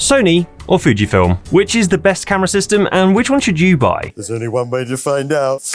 Sony or Fujifilm? Which is the best camera system and which one should you buy? There's only one way to find out.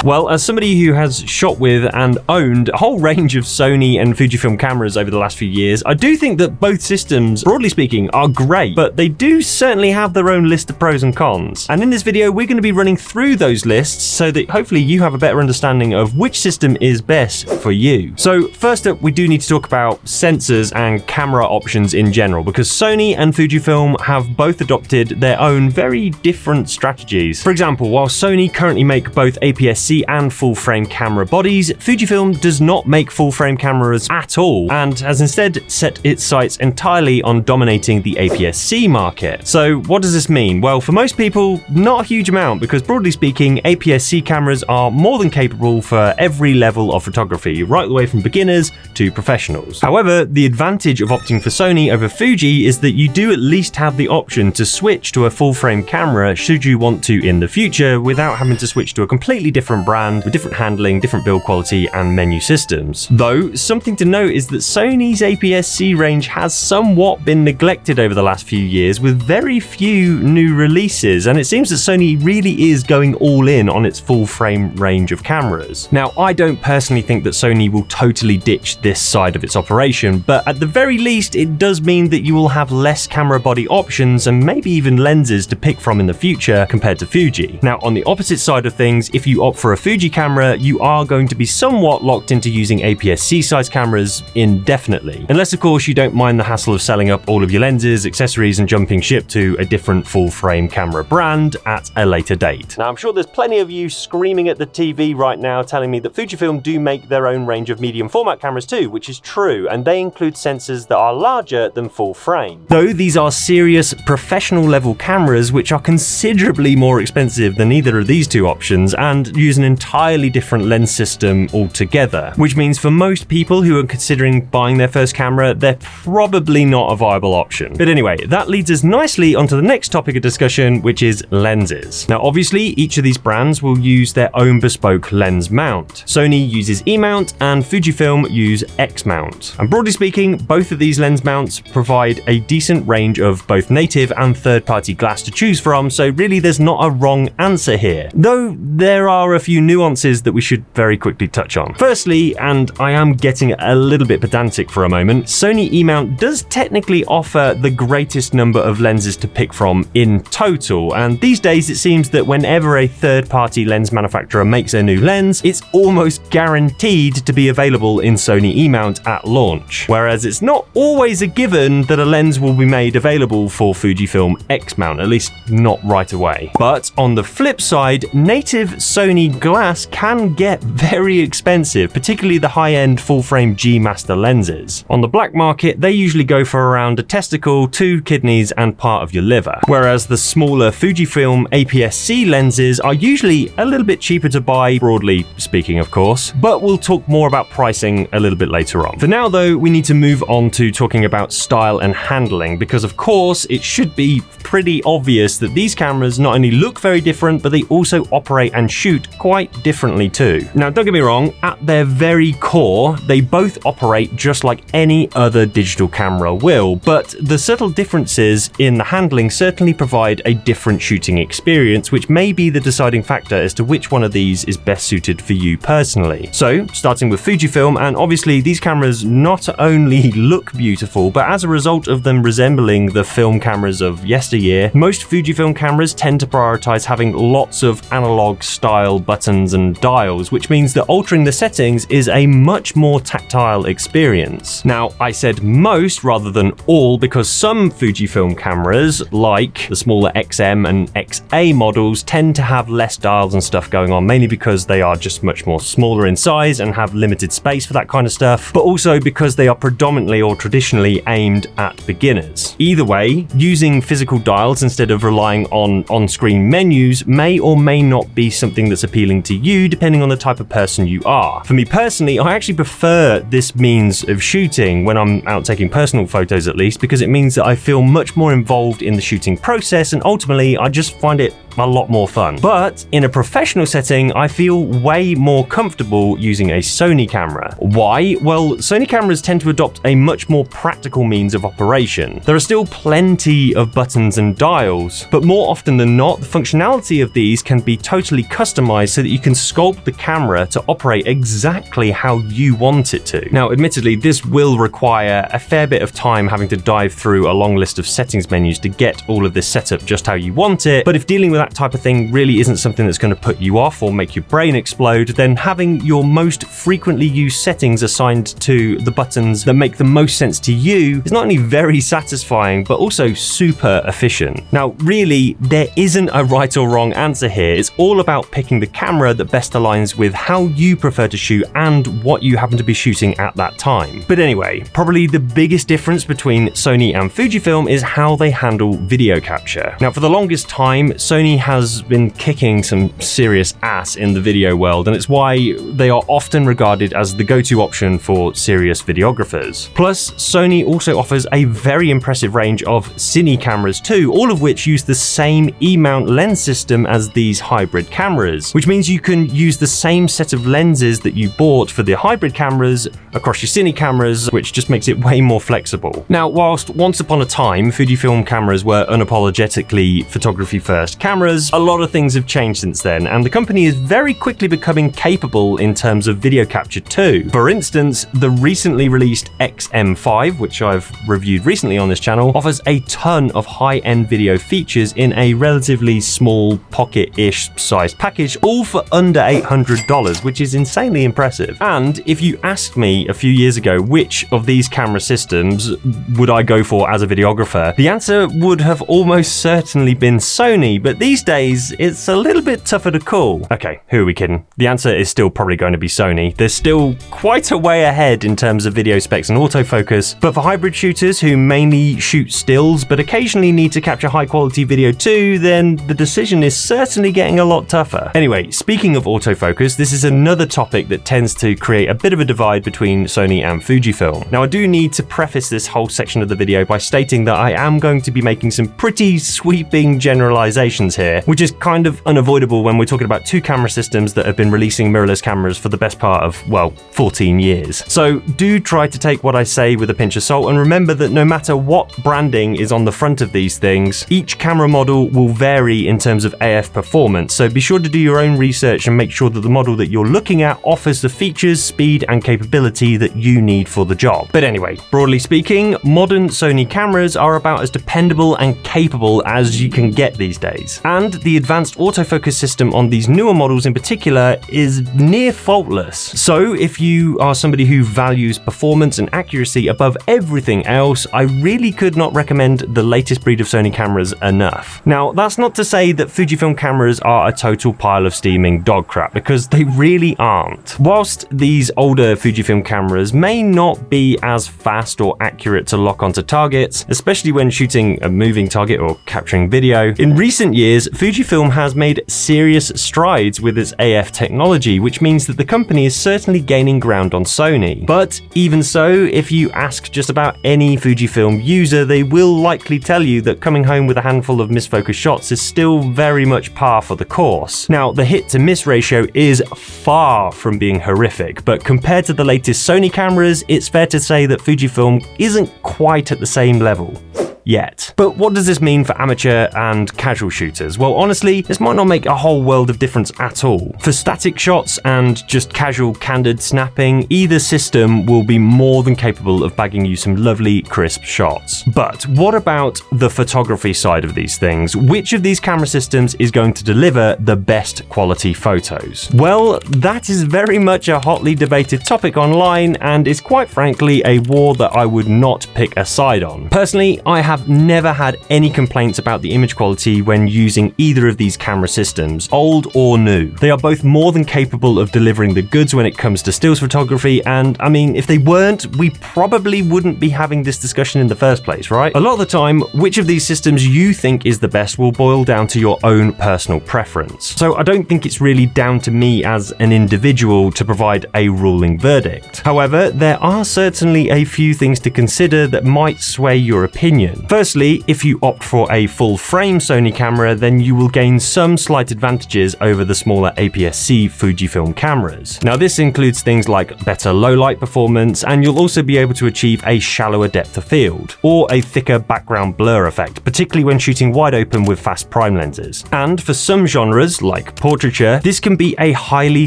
Well, as somebody who has shot with and owned a whole range of Sony and Fujifilm cameras over the last few years, I do think that both systems, broadly speaking, are great, but they do certainly have their own list of pros and cons. And in this video, we're going to be running through those lists so that hopefully you have a better understanding of which system is best for you. So first up, we do need to talk about sensors and camera options in general, because Sony and Fujifilm have both adopted their own very different strategies. For example, while Sony currently make both APS-C and full-frame camera bodies, Fujifilm does not make full-frame cameras at all and has instead set its sights entirely on dominating the APS-C market. So what does this mean? Well, for most people, not a huge amount, because broadly speaking, APS-C cameras are more than capable for every level of photography, right the way from beginners to professionals. However, the advantage of opting for Sony over Fuji is that you do at least have the option to switch to a full-frame camera should you want to in the future without having to switch to a completely different brand with different handling, different build quality and menu systems. Though, something to note is that Sony's APS-C range has somewhat been neglected over the last few years with very few new releases, and it seems that Sony really is going all in on its full frame range of cameras. Now, I don't personally think that Sony will totally ditch this side of its operation, but at the very least it does mean that you will have less camera body options and maybe even lenses to pick from in the future compared to Fuji. Now, on the opposite side of things, if you opt for a Fuji camera, you are going to be somewhat locked into using APS-C size cameras indefinitely. Unless of course you don't mind the hassle of selling up all of your lenses, accessories and jumping ship to a different full frame camera brand at a later date. Now I'm sure there's plenty of you screaming at the TV right now telling me that Fujifilm do make their own range of medium format cameras too, which is true, and they include sensors that are larger than full frame. Though these are serious professional level cameras which are considerably more expensive than either of these two options and use an entirely different lens system altogether, which means for most people who are considering buying their first camera, they're probably not a viable option. But anyway, that leads us nicely onto the next topic of discussion, which is lenses. Now obviously, each of these brands will use their own bespoke lens mount. Sony uses E-mount and Fujifilm use X-mount. And broadly speaking, both of these lens mounts provide a decent range of both native and third-party glass to choose from, so really there's not a wrong answer here. Though there are a few nuances that we should very quickly touch on. Firstly, and I am getting a little bit pedantic for a moment, Sony E-mount does technically offer the greatest number of lenses to pick from in total, and these days it seems that whenever a third-party lens manufacturer makes a new lens, it's almost guaranteed to be available in Sony E-mount at launch, whereas it's not always a given that a lens will be made available for Fujifilm X-mount, at least not right away. But on the flip side, native Sony glass can get very expensive, particularly the high-end full-frame G-Master lenses. On the black market, they usually go for around a testicle, 2 kidneys and part of your liver, whereas the smaller Fujifilm APS-C lenses are usually a little bit cheaper to buy, broadly speaking of course, but we'll talk more about pricing a little bit later on. For now though, we need to move on to talking about style and handling, because of course it should be pretty obvious that these cameras not only look very different, but they also operate and shoot quite differently too. Now don't get me wrong, at their very core, they both operate just like any other digital camera will, but the subtle differences in the handling certainly provide a different shooting experience, which may be the deciding factor as to which one of these is best suited for you personally. So, starting with Fujifilm, and obviously these cameras not only look beautiful, but as a result of them resembling the film cameras of yesteryear, most Fujifilm cameras tend to prioritize having lots of analog style buttons and dials, which means that altering the settings is a much more tactile experience. Now, I said most rather than all because some Fujifilm cameras, like the smaller XM and XA models, tend to have less dials and stuff going on, mainly because they are just much more smaller in size and have limited space for that kind of stuff, but also because they are predominantly or traditionally aimed at beginners. Either way, using physical dials instead of relying on on-screen menus may or may not be something that's appealing to you, depending on the type of person you are. For me personally, I actually prefer this means of shooting when I'm out taking personal photos, at least, because it means that I feel much more involved in the shooting process, and ultimately I just find it a lot more fun. But in a professional setting, I feel way more comfortable using a Sony camera. Why? Well, Sony cameras tend to adopt a much more practical means of operation. There are still plenty of buttons and dials, but more often than not, the functionality of these can be totally customized so that you can sculpt the camera to operate exactly how you want it to. Now, admittedly, this will require a fair bit of time having to dive through a long list of settings menus to get all of this set up just how you want it, but if dealing with that type of thing really isn't something that's going to put you off or make your brain explode, then having your most frequently used settings assigned to the buttons that make the most sense to you is not only very satisfying, but also super efficient. Now, really, there isn't a right or wrong answer here. It's all about picking the camera that best aligns with how you prefer to shoot and what you happen to be shooting at that time. But anyway, probably the biggest difference between Sony and Fujifilm is how they handle video capture. Now, for the longest time, Sony has been kicking some serious ass in the video world, and it's why they are often regarded as the go-to option for serious videographers. Plus, Sony also offers a very impressive range of cine cameras too, all of which use the same E-mount lens system as these hybrid cameras, which means you can use the same set of lenses that you bought for the hybrid cameras across your cine cameras, which just makes it way more flexible. Now, whilst once upon a time Fujifilm cameras were unapologetically photography first cameras, a lot of things have changed since then, and the company is very quickly becoming capable in terms of video capture too. For instance, the recently released XM5, which I've reviewed recently on this channel, offers a ton of high-end video features in a relatively small pocket-ish sized package, all for under $800, which is insanely impressive. And if you asked me a few years ago which of these camera systems would I go for as a videographer, the answer would have almost certainly been Sony, but these days it's a little bit tougher to call. Okay, who are we kidding? The answer is still probably going to be Sony. They're still quite a way ahead in terms of video specs and autofocus, but for hybrid shooters who mainly shoot stills but occasionally need to capture high quality video too, then the decision is certainly getting a lot tougher. Anyway, speaking of autofocus, this is another topic that tends to create a bit of a divide between Sony and Fujifilm. Now, I do need to preface this whole section of the video by stating that I am going to be making some pretty sweeping generalizations here, which is kind of unavoidable when we're talking about two camera systems that have been releasing mirrorless cameras for the best part of, well, 14 years. So do try to take what I say with a pinch of salt, and remember that no matter what branding is on the front of these things, each camera model will vary in terms of AF performance, so be sure to do your own research and make sure that the model that you're looking at offers the features, speed, and capability that you need for the job. But anyway, broadly speaking, modern Sony cameras are about as dependable and capable as you can get these days. And the advanced autofocus system on these newer models in particular is near faultless. So if you are somebody who values performance and accuracy above everything else, I really could not recommend the latest breed of Sony cameras enough. Now, that's not to say that Fujifilm cameras are a total pile of steaming dog crap, because they really aren't. Whilst these older Fujifilm cameras may not be as fast or accurate to lock onto targets, especially when shooting a moving target or capturing video, in recent years, Fujifilm has made serious strides with its AF technology, which means that the company is certainly gaining ground on Sony. But even so, if you ask just about any Fujifilm user, they will likely tell you that coming home with a handful of misfocused shots is still very much par for the course. Now, the hit to miss ratio is far from being horrific, but compared to the latest Sony cameras, it's fair to say that Fujifilm isn't quite at the same level. Yet. But what does this mean for amateur and casual shooters? Well, honestly, this might not make a whole world of difference at all. For static shots and just casual candid snapping, either system will be more than capable of bagging you some lovely crisp shots. But what about the photography side of these things? Which of these camera systems is going to deliver the best quality photos? Well, that is very much a hotly debated topic online, and is quite frankly a war that I would not pick a side on. Personally, I have never had any complaints about the image quality when using either of these camera systems, old or new. They are both more than capable of delivering the goods when it comes to stills photography, and I mean, if they weren't, we probably wouldn't be having this discussion in the first place, right? A lot of the time, which of these systems you think is the best will boil down to your own personal preference. So I don't think it's really down to me as an individual to provide a ruling verdict. However, there are certainly a few things to consider that might sway your opinion. Firstly, if you opt for a full-frame Sony camera, then you will gain some slight advantages over the smaller APS-C Fujifilm cameras. Now, this includes things like better low-light performance, and you'll also be able to achieve a shallower depth of field, or a thicker background blur effect, particularly when shooting wide open with fast prime lenses. And for some genres, like portraiture, this can be a highly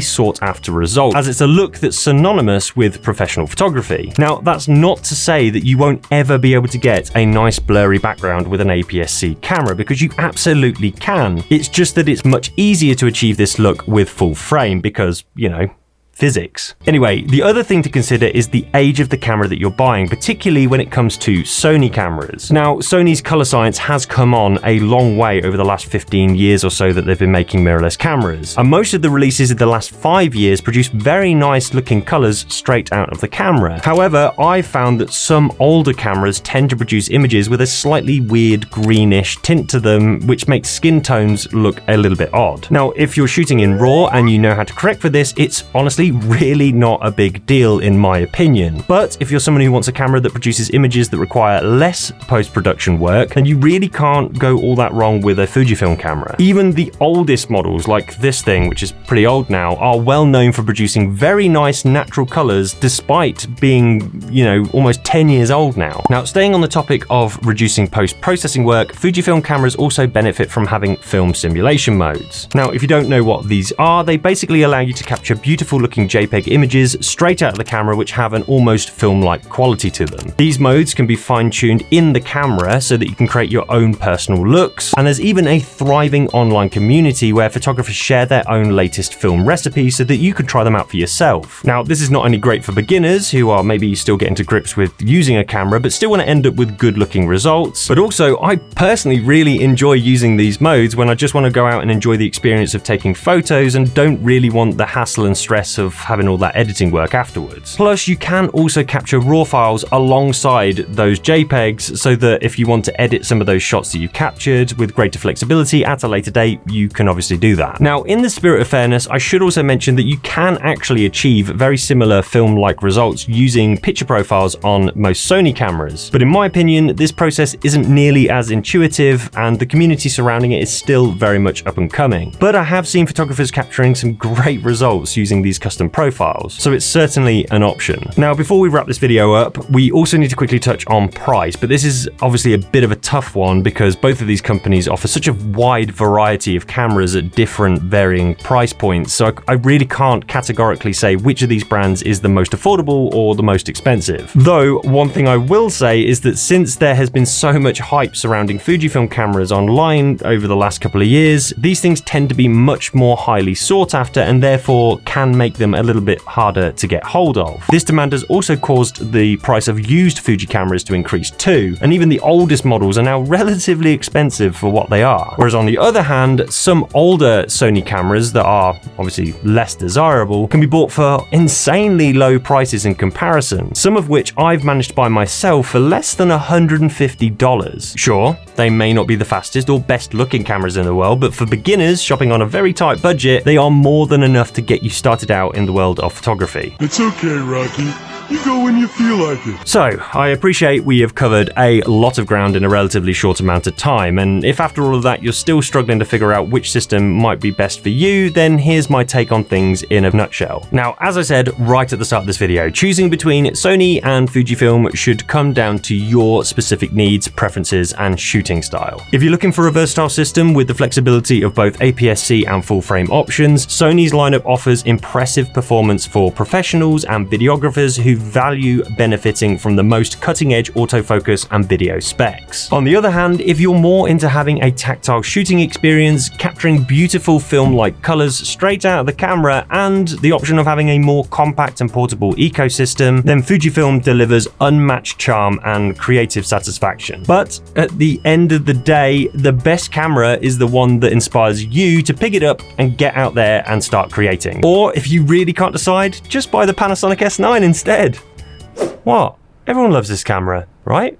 sought-after result, as it's a look that's synonymous with professional photography. Now, that's not to say that you won't ever be able to get a nice blurry background with an APS-C camera, because you absolutely can. It's just that it's much easier to achieve this look with full frame because, you know, physics. Anyway, the other thing to consider is the age of the camera that you're buying, particularly when it comes to Sony cameras. Now, Sony's color science has come on a long way over the last 15 years or so that they've been making mirrorless cameras, and most of the releases of the last 5 years produce very nice looking colors straight out of the camera. However, I've found that some older cameras tend to produce images with a slightly weird greenish tint to them, which makes skin tones look a little bit odd. Now, if you're shooting in RAW and you know how to correct for this, it's honestly really not a big deal in my opinion. But if you're someone who wants a camera that produces images that require less post-production work, then you really can't go all that wrong with a Fujifilm camera. Even the oldest models, like this thing, which is pretty old now, are well known for producing very nice natural colors despite being, you know, almost 10 years old now. Now, staying on the topic of reducing post-processing work, Fujifilm cameras also benefit from having film simulation modes. Now, if you don't know what these are, they basically allow you to capture beautiful looking JPEG images straight out of the camera, which have an almost film-like quality to them. These modes can be fine-tuned in the camera so that you can create your own personal looks, and there's even a thriving online community where photographers share their own latest film recipes so that you can try them out for yourself. Now, this is not only great for beginners who are maybe still getting to grips with using a camera but still want to end up with good-looking results, but also I personally really enjoy using these modes when I just want to go out and enjoy the experience of taking photos and don't really want the hassle and stress of having all that editing work afterwards. Plus, you can also capture RAW files alongside those JPEGs so that if you want to edit some of those shots that you've captured with greater flexibility at a later date, you can obviously do that. Now, in the spirit of fairness, I should also mention that you can actually achieve very similar film-like results using picture profiles on most Sony cameras. But in my opinion, this process isn't nearly as intuitive, and the community surrounding it is still very much up and coming. But I have seen photographers capturing some great results using these custom profiles, so it's certainly an option. Now, before we wrap this video up, we also need to quickly touch on price, but this is obviously a bit of a tough one because both of these companies offer such a wide variety of cameras at different varying price points, so I really can't categorically say which of these brands is the most affordable or the most expensive. Though, one thing I will say is that since there has been so much hype surrounding Fujifilm cameras online over the last couple of years, these things tend to be much more highly sought after and therefore can make them a little bit harder to get hold of. This demand has also caused the price of used Fuji cameras to increase too, and even the oldest models are now relatively expensive for what they are. Whereas on the other hand, some older Sony cameras that are obviously less desirable can be bought for insanely low prices in comparison, some of which I've managed to buy myself for less than $150. Sure, they may not be the fastest or best looking cameras in the world, but for beginners shopping on a very tight budget, they are more than enough to get you started out in the world of photography. It's okay, Rocky. You go when you feel like it. So, I appreciate we have covered a lot of ground in a relatively short amount of time, and if after all of that you're still struggling to figure out which system might be best for you, then here's my take on things in a nutshell. Now, as I said right at the start of this video, choosing between Sony and Fujifilm should come down to your specific needs, preferences, and shooting style. If you're looking for a versatile system with the flexibility of both APS-C and full-frame options, Sony's lineup offers impressive performance for professionals and videographers who value benefiting from the most cutting-edge autofocus and video specs. On the other hand, if you're more into having a tactile shooting experience, capturing beautiful film-like colors straight out of the camera, and the option of having a more compact and portable ecosystem, then Fujifilm delivers unmatched charm and creative satisfaction. But at the end of the day, the best camera is the one that inspires you to pick it up and get out there and start creating. Or if you really can't decide, just buy the Panasonic S9 instead. What? Everyone loves this camera, right?